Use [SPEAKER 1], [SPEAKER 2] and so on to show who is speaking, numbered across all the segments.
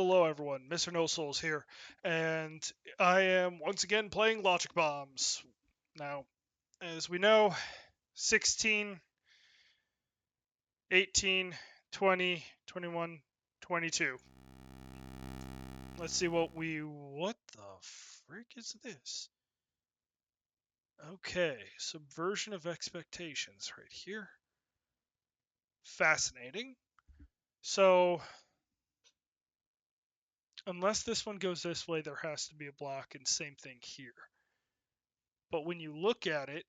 [SPEAKER 1] Hello everyone, Mr. No Souls here, and I am once again playing Logic Bombs. Now, as we know, 16, 18, 20, 21, 22. Let's see what the frick is this? Okay, subversion of expectations right here. Fascinating. So, unless this one goes this way, there has to be a block, and same thing here. But when you look at it,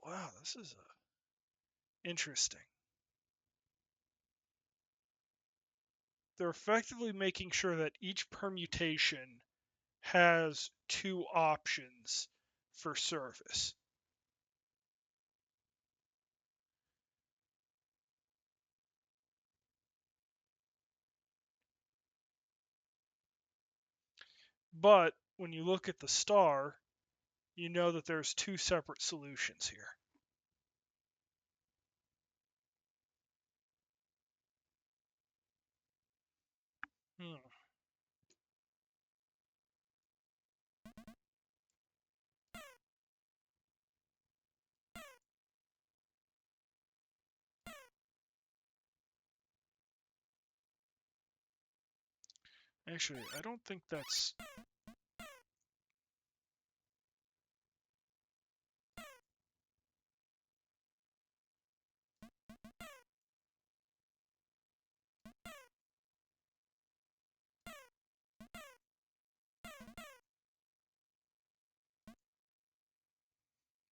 [SPEAKER 1] wow, this is interesting. They're effectively making sure that each permutation has two options for service. But when you look at the star, you know that there's two separate solutions here. Hmm. Actually, I don't think that's...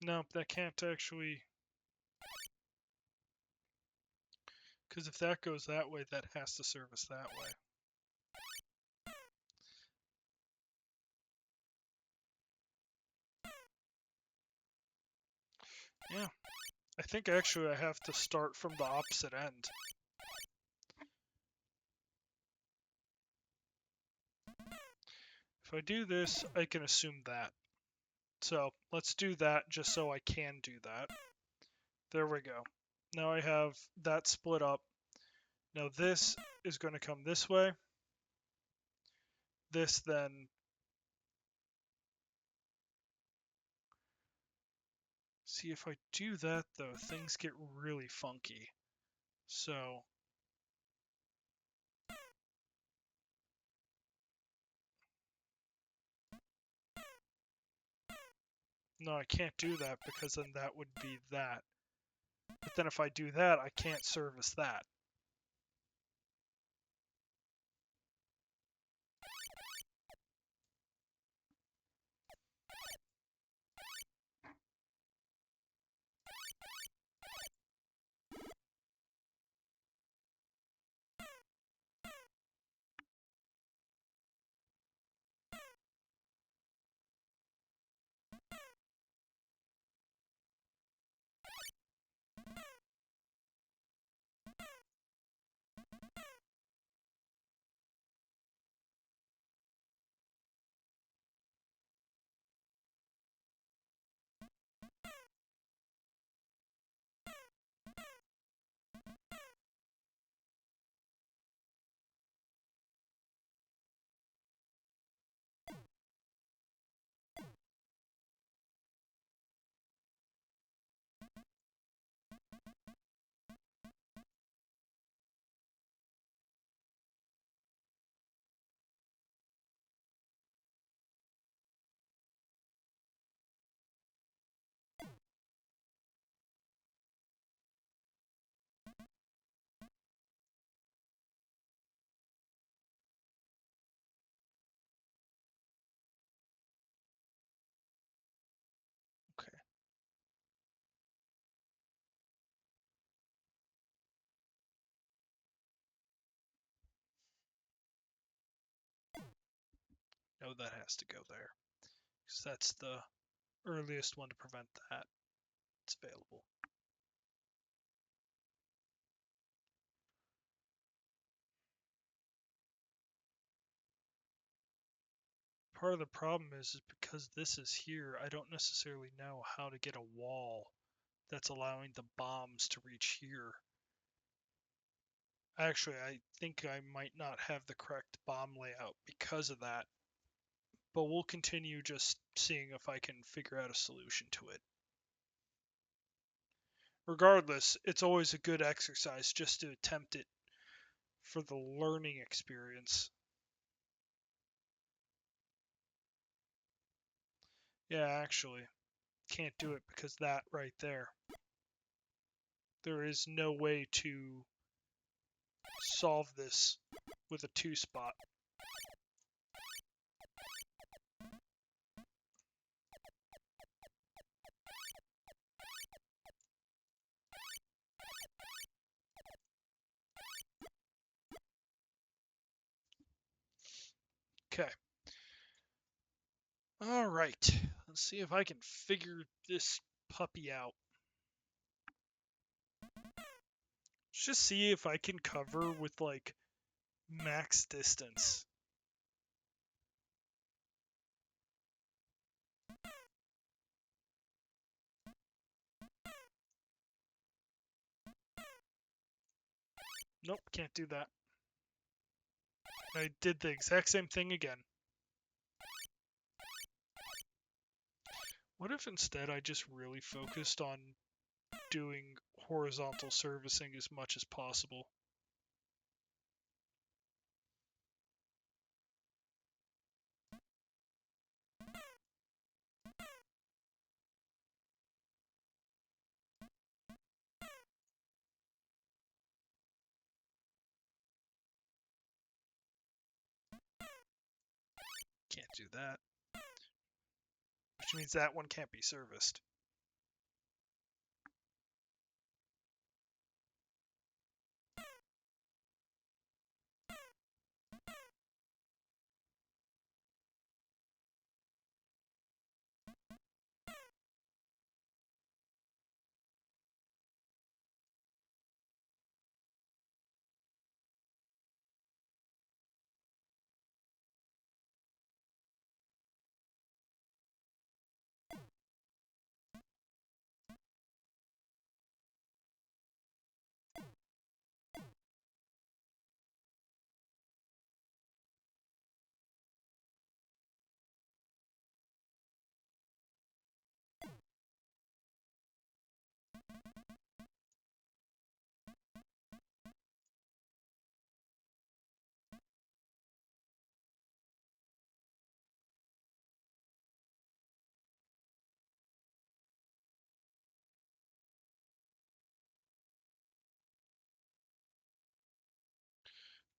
[SPEAKER 1] No, that can't actually... Because if that goes that way, that has to service that way. Yeah. I think actually I have to start from the opposite end. If I do this, I can assume that. So let's do that just so I can do that. There we go. Now I have that split up. Now this is going to come this way. This then... See, if I do that though, things get really funky. So... No, I can't do that because then that would be that. But then if I do that, I can't service that. Okay. No, that has to go there. Because that's the earliest one to prevent that. It's available. Part of the problem is because this is here, I don't necessarily know how to get a wall that's allowing the bombs to reach here. Actually, I think I might not have the correct bomb layout because of that. But we'll continue just seeing if I can figure out a solution to it. Regardless, it's always a good exercise just to attempt it for the learning experience. Yeah, actually, can't do it because that right there. There is no way to solve this with a 2-spot. Okay. All right. Let's see if I can figure this puppy out. Let's just see if I can cover with like max distance. Nope, can't do that. I did the exact same thing again. What if instead I just really focused on doing horizontal servicing as much as possible? Can't do that. Which means that one can't be serviced.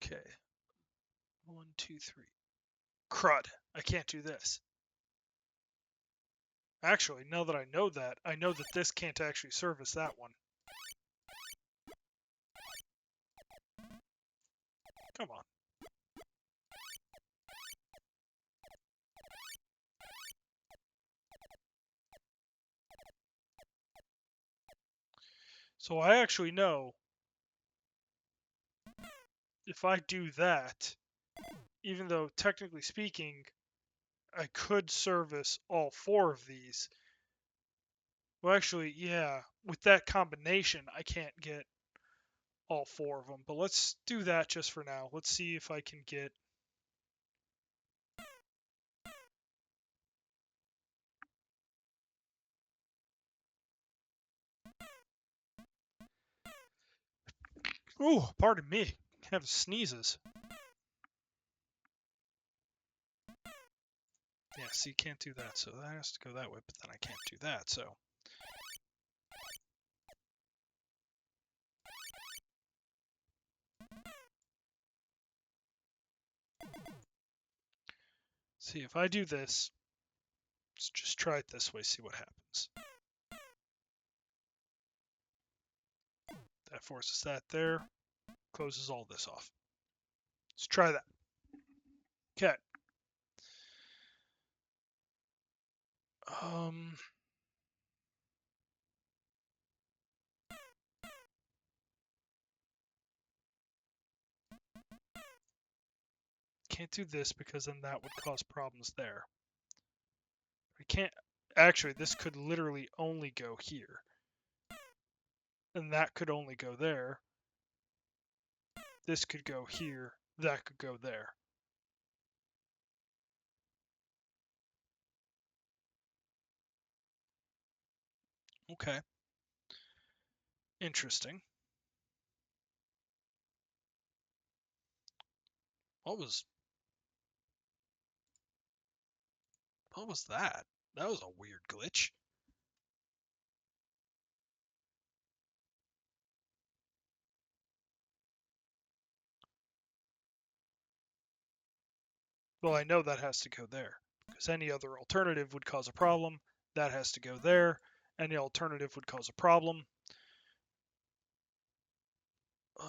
[SPEAKER 1] Okay. 1, 2, 3. Crud. I can't do this. Actually, now that I know that this can't actually service that one. Come on. So I actually know if I do that, even though technically speaking, I could service all 4 of these. Well, actually, yeah, with that combination, I can't get all 4 of them. But let's do that just for now. Let's see if I can get... Ooh, pardon me. I have sneezes. Yeah, see, can't do that, so that has to go that way, but then I can't do that, so... See, if I do this, let's just try it this way, see what happens. That forces that there, closes all this off. Let's try that. Okay. Can't do this because then that would cause problems there. I can't... Actually, this could literally only go here. And that could only go there. This could go here. That could go there. Okay. Interesting. What was that? That was a weird glitch. Well, I know that has to go there, because any other alternative would cause a problem. That has to go there. Any alternative would cause a problem.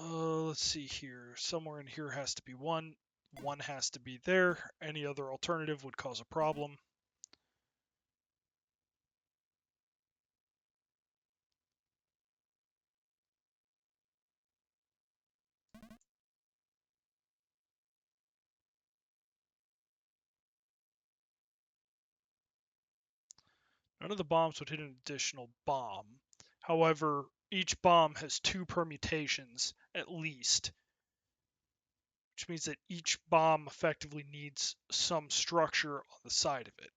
[SPEAKER 1] Let's see here. Somewhere in here has to be one. One has to be there. Any other alternative would cause a problem. None of the bombs would hit an additional bomb. However, each bomb has 2 permutations at least, which means that each bomb effectively needs some structure on the side of it.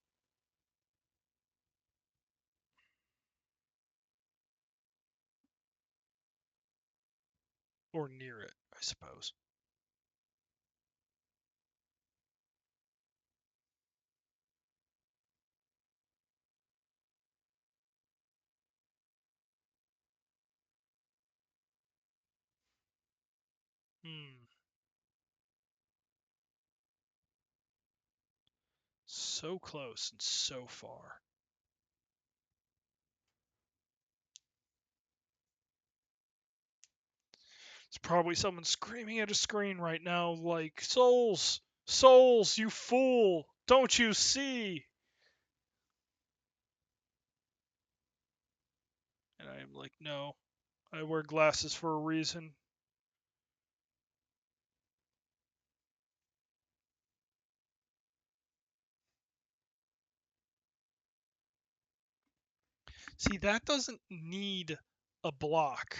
[SPEAKER 1] Or near it, I suppose. So close and so far. It's probably someone screaming at a screen right now like, Souls! Souls, you fool! Don't you see? And I am like, no. I wear glasses for a reason. See, that doesn't need a block.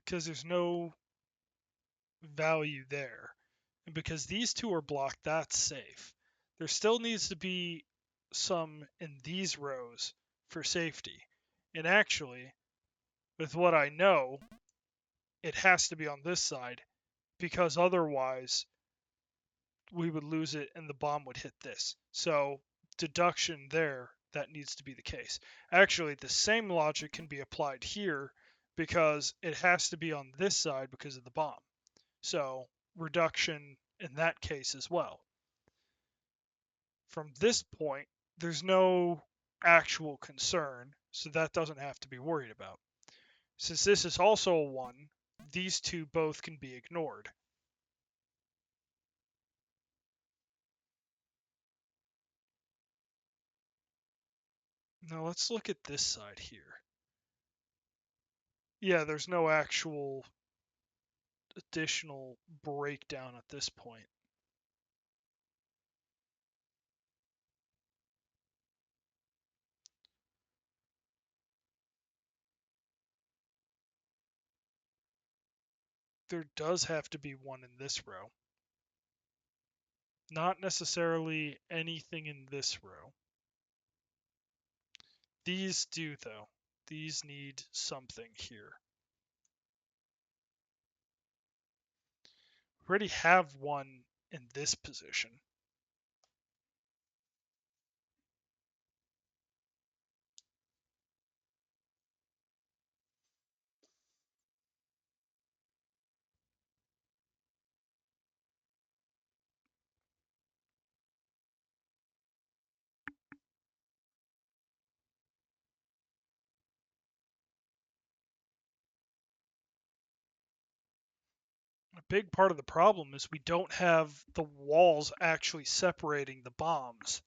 [SPEAKER 1] Because there's no value there. And because these two are blocked, that's safe. There still needs to be some in these rows for safety. And actually, with what I know, it has to be on this side because otherwise we would lose it and the bomb would hit this. So deduction there, that needs to be the case. Actually, the same logic can be applied here because it has to be on this side because of the bomb. So reduction in that case as well. From this point, there's no actual concern, so that doesn't have to be worried about. Since this is also a 1, these two both can be ignored. Now let's look at this side here. Yeah, there's no actual additional breakdown at this point. There does have to be one in this row. Not necessarily anything in this row. These do, though. These need something here. We already have one in this position. A big part of the problem is we don't have the walls actually separating the bombs.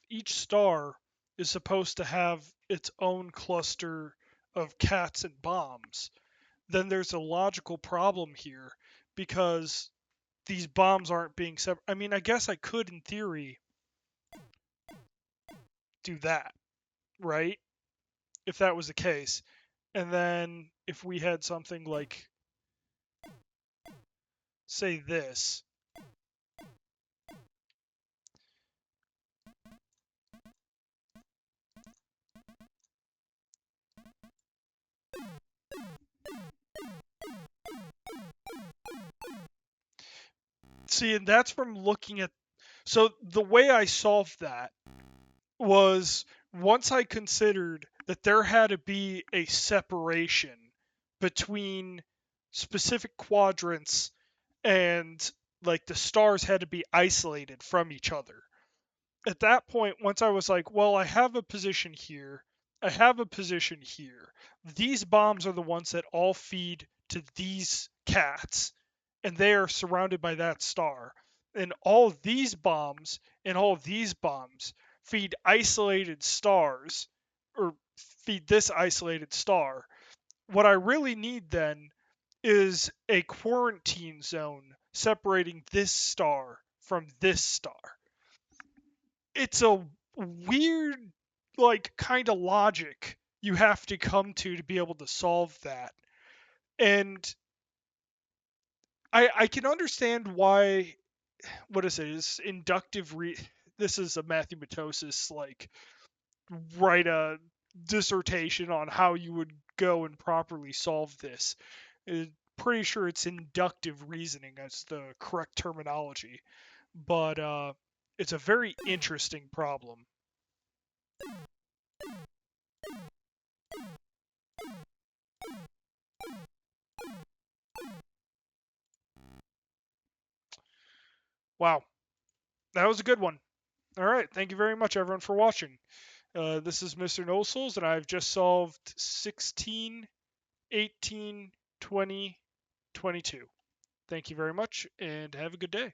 [SPEAKER 1] Each star is supposed to have its own cluster of cats and bombs. Then there's a logical problem here because these bombs aren't being separate. I mean, I guess I could, in theory, do that, right? If that was the case. And then if we had something like, say this. See, and that's from looking at, so the way I solved that was once I considered that there had to be a separation between specific quadrants and like the stars had to be isolated from each other. At that point, once I was like, well, I have a position here, I have a position here. These bombs are the ones that all feed to these cats, and they are surrounded by that star. And all of these bombs and all of these bombs feed isolated stars, or feed this isolated star. What I really need then is a quarantine zone separating this star from this star. It's a weird, like, kind of logic you have to come to be able to solve that. And I can understand why, what is it, is inductive this is a mathematosis, like, write a dissertation on how you would go and properly solve this. Pretty sure it's inductive reasoning as the correct terminology, but it's a very interesting problem. Wow, that was a good one. All right, thank you very much, everyone, for watching. This is Mr. No Souls, and I've just solved 16, 18, 20, 22. Thank you very much, and have a good day.